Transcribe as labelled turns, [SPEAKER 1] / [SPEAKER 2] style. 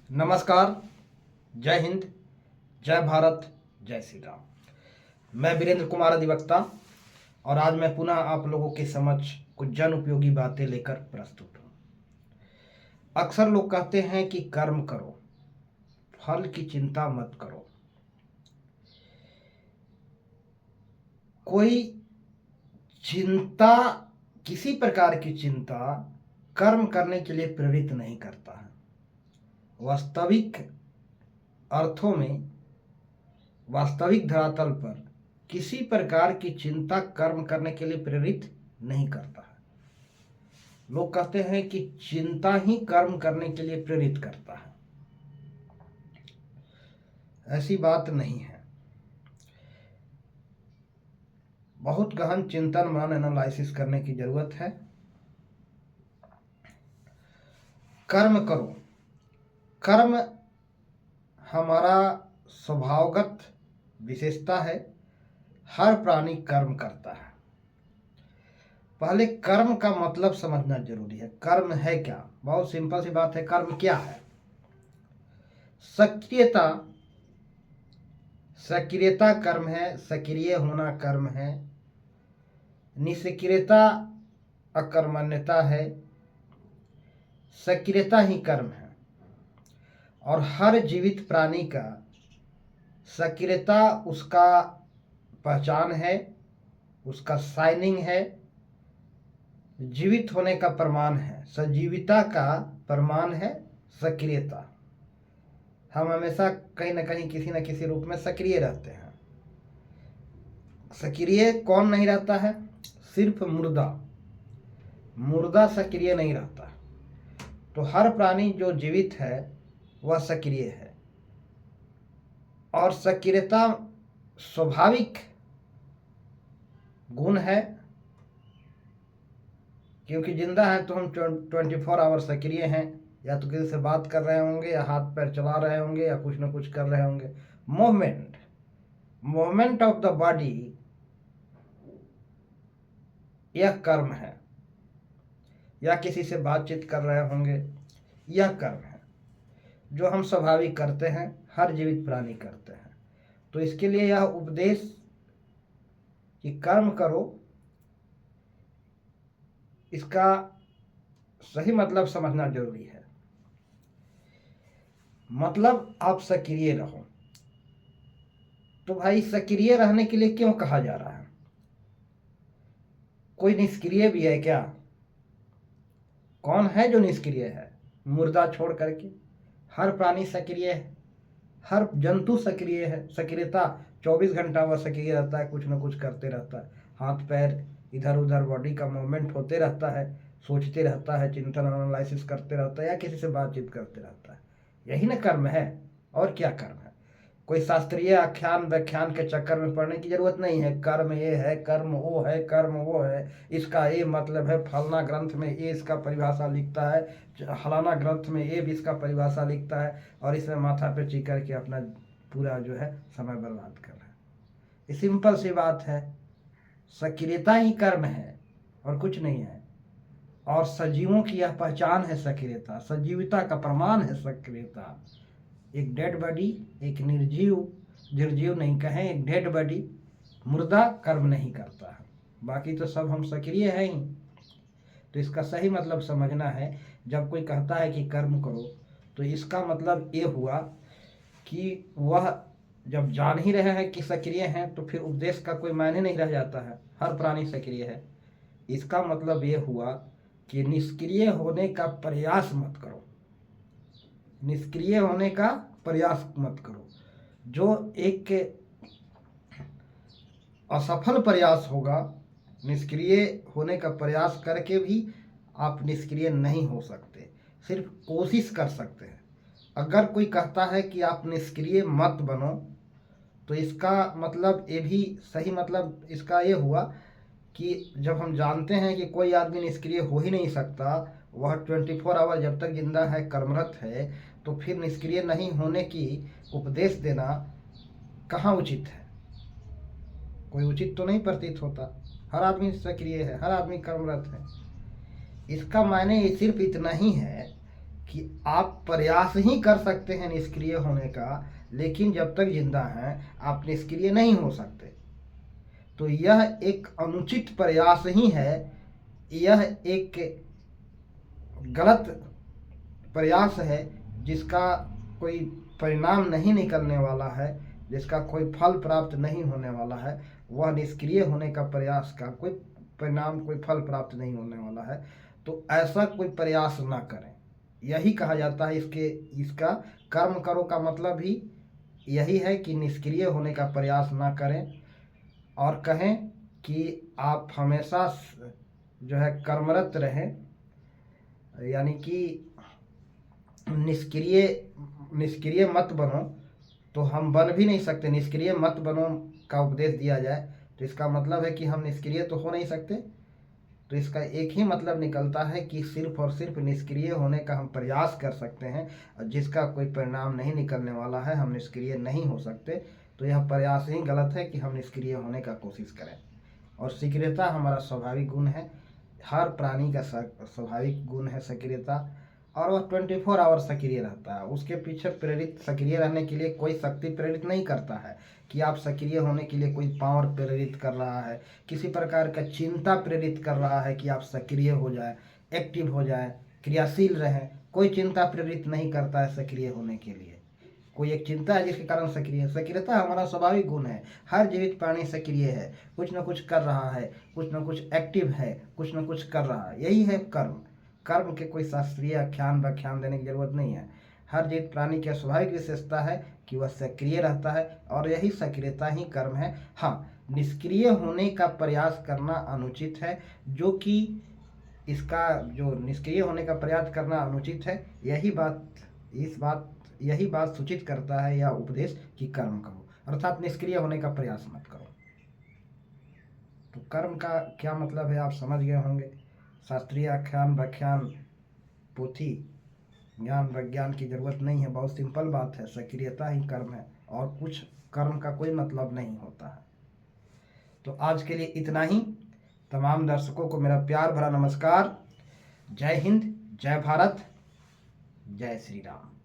[SPEAKER 1] नमस्कार। जय हिंद, जय भारत, जय श्री राम। मैं वीरेंद्र कुमार अधिवक्ता और आज मैं पुनः आप लोगों के समक्ष कुछ जन उपयोगी बातें लेकर प्रस्तुत हूँ। अक्सर लोग कहते हैं कि कर्म करो, फल की चिंता मत करो। कोई चिंता, किसी प्रकार की चिंता कर्म करने के लिए प्रेरित नहीं करता है। वास्तविक अर्थों में, वास्तविक धरातल पर किसी प्रकार की चिंता कर्म करने के लिए प्रेरित नहीं करता है। लोग कहते हैं कि चिंता ही कर्म करने के लिए प्रेरित करता है। ऐसी बात नहीं है। बहुत गहन चिंतन मनन एनालिसिस करने की जरूरत है। कर्म करो। कर्म हमारा स्वभावगत विशेषता है। हर प्राणी कर्म करता है। पहले कर्म का मतलब समझना जरूरी है। कर्म है क्या? बहुत सिंपल सी बात है। कर्म क्या है? सक्रियता, सक्रियता कर्म है। सक्रिय होना कर्म है। निष्क्रियता अकर्मण्यता है। सक्रियता ही कर्म है। और हर जीवित प्राणी का सक्रियता उसका पहचान है, उसका साइनिंग है, जीवित होने का प्रमाण है। सजीविता का प्रमाण है सक्रियता। हम हमेशा कहीं ना कहीं किसी न किसी रूप में सक्रिय रहते हैं। सक्रिय कौन नहीं रहता है? सिर्फ मुर्दा। मुर्दा सक्रिय नहीं रहता। तो हर प्राणी जो जीवित है वह सक्रिय है। और सक्रियता स्वाभाविक गुण है, क्योंकि जिंदा है तो हम 24 आवर सक्रिय हैं। या तो किसी से बात कर रहे होंगे, या हाथ पैर चला रहे होंगे, या कुछ ना कुछ कर रहे होंगे। मूवमेंट ऑफ द बॉडी, यह कर्म है। या किसी से बातचीत कर रहे होंगे, यह कर्म है जो हम स्वाभाविक करते हैं, हर जीवित प्राणी करते हैं। तो इसके लिए यह उपदेश कि कर्म करो, इसका सही मतलब समझना जरूरी है। मतलब आप सक्रिय रहो। तो भाई, सक्रिय रहने के लिए क्यों कहा जा रहा है? कोई निष्क्रिय भी है क्या? कौन है जो निष्क्रिय है? मुर्दा छोड़ करके हर प्राणी सक्रिय है। हर जंतु सक्रिय है। सक्रियता 24 घंटा वह सक्रिय रहता है, कुछ ना कुछ करते रहता है। हाथ पैर इधर उधर बॉडी का मूवमेंट होते रहता है, सोचते रहता है, चिंतन एनालिसिस करते रहता है, या किसी से बातचीत करते रहता है। यही ना कर्म है। और क्या कर्म है? कोई शास्त्रीय आख्यान व्याख्यान के चक्कर में पड़ने की जरूरत नहीं है। कर्म ये है, कर्म वो है, कर्म वो है, इसका ये मतलब है, फलना ग्रंथ में ये इसका परिभाषा लिखता है, फलाना ग्रंथ में ये भी इसका परिभाषा लिखता है, और इसमें माथा पे ची करके अपना पूरा जो है समय बर्बाद कर रहा है। ये सिंपल सी बात है। सक्रियता ही कर्म है और कुछ नहीं है। और सजीवों की यह पहचान है सक्रियता। सजीवता का प्रमाण है सक्रियता। एक डेड बॉडी, एक निर्जीव, निर्जीव नहीं कहें, एक डेड बॉडी, मुर्दा कर्म नहीं करता है। बाकी तो सब हम सक्रिय हैं ही। तो इसका सही मतलब समझना है। जब कोई कहता है कि कर्म करो, तो इसका मतलब ये हुआ कि वह जब जान ही रहे हैं कि सक्रिय हैं, तो फिर उपदेश का कोई मायने नहीं रह जाता है। हर प्राणी सक्रिय है। इसका मतलब ये हुआ कि निष्क्रिय होने का प्रयास मत करो। निष्क्रिय होने का प्रयास मत करो। जो एक असफल प्रयास होगा, निष्क्रिय होने का प्रयास करके भी आप निष्क्रिय नहीं हो सकते, सिर्फ कोशिश कर सकते हैं। अगर कोई कहता है कि आप निष्क्रिय मत बनो, तो इसका मतलब ये भी सही मतलब इसका ये हुआ कि जब हम जानते हैं कि कोई आदमी निष्क्रिय हो ही नहीं सकता, वह 24 आवर जब तक जिंदा है कर्मरत है, तो फिर निष्क्रिय नहीं होने की उपदेश देना कहाँ उचित है? कोई उचित तो नहीं प्रतीत होता। हर आदमी सक्रिय है, हर आदमी कर्मरत है। इसका मायने सिर्फ इतना ही है कि आप प्रयास ही कर सकते हैं निष्क्रिय होने का, लेकिन जब तक जिंदा हैं आप निष्क्रिय नहीं हो सकते। तो यह एक अनुचित प्रयास ही है, यह एक गलत प्रयास है जिसका कोई परिणाम नहीं निकलने वाला है, जिसका कोई फल प्राप्त नहीं होने वाला है। वह निष्क्रिय होने का प्रयास का कोई परिणाम, कोई फल प्राप्त नहीं होने वाला है। तो ऐसा कोई प्रयास ना करें। यही कहा जाता है इसका कर्म करो का मतलब ही यही है कि निष्क्रिय होने का प्रयास ना करें, और कहें कि आप हमेशा जो है कर्मरत रहें, यानी कि निष्क्रिय मत बनो। तो हम बन भी नहीं सकते, निष्क्रिय मत बनो का उपदेश दिया जाए तो इसका मतलब है कि हम निष्क्रिय तो हो नहीं सकते। तो इसका एक ही मतलब निकलता है कि सिर्फ और सिर्फ निष्क्रिय होने का हम प्रयास कर सकते हैं, और जिसका कोई परिणाम नहीं निकलने वाला है हम निष्क्रिय नहीं हो सकते। तो यह प्रयास ही गलत है कि हम निष्क्रिय होने का कोशिश करें। और सक्रियता हमारा स्वाभाविक गुण है, हर प्राणी का स्वाभाविक गुण है सक्रियता, और वह 24 आवर सक्रिय रहता है। उसके पीछे प्रेरित, सक्रिय रहने के लिए कोई शक्ति प्रेरित नहीं करता है कि आप सक्रिय होने के लिए कोई पावर प्रेरित कर रहा है, किसी प्रकार का चिंता प्रेरित कर रहा है कि आप सक्रिय हो जाए, एक्टिव हो जाए, क्रियाशील रहें। कोई चिंता प्रेरित नहीं करता है सक्रिय होने के लिए। कोई एक चिंता है जिसके कारण सक्रिय है। सक्रियता हमारा स्वाभाविक गुण है, हर जीवित प्राणी सक्रिय है, कुछ न कुछ कर रहा है, कुछ न कुछ एक्टिव है, कुछ न कुछ कर रहा है। यही है कर्म। कर्म के कोई शास्त्रीय आख्यान व्याख्यान देने की जरूरत नहीं है। हर जीवित प्राणी की स्वाभाविक विशेषता है कि वह सक्रिय रहता है, और यही सक्रियता ही कर्म है। हाँ, निष्क्रिय होने का प्रयास करना अनुचित है, जो कि इसका जो निष्क्रिय होने का प्रयास करना अनुचित है, यही बात सूचित करता है यह उपदेश कि कर्म करो, अर्थात निष्क्रिय होने का प्रयास मत करो। तो कर्म का क्या मतलब है आप समझ गए होंगे। शास्त्रीय आख्यान व्याख्यान, पोथी, ज्ञान विज्ञान की जरूरत नहीं है। बहुत सिंपल बात है, सक्रियता ही कर्म है, और कुछ कर्म का कोई मतलब नहीं होता है। तो आज के लिए इतना ही। तमाम दर्शकों को मेरा प्यार भरा नमस्कार। जय हिंद, जय भारत, जय श्री राम।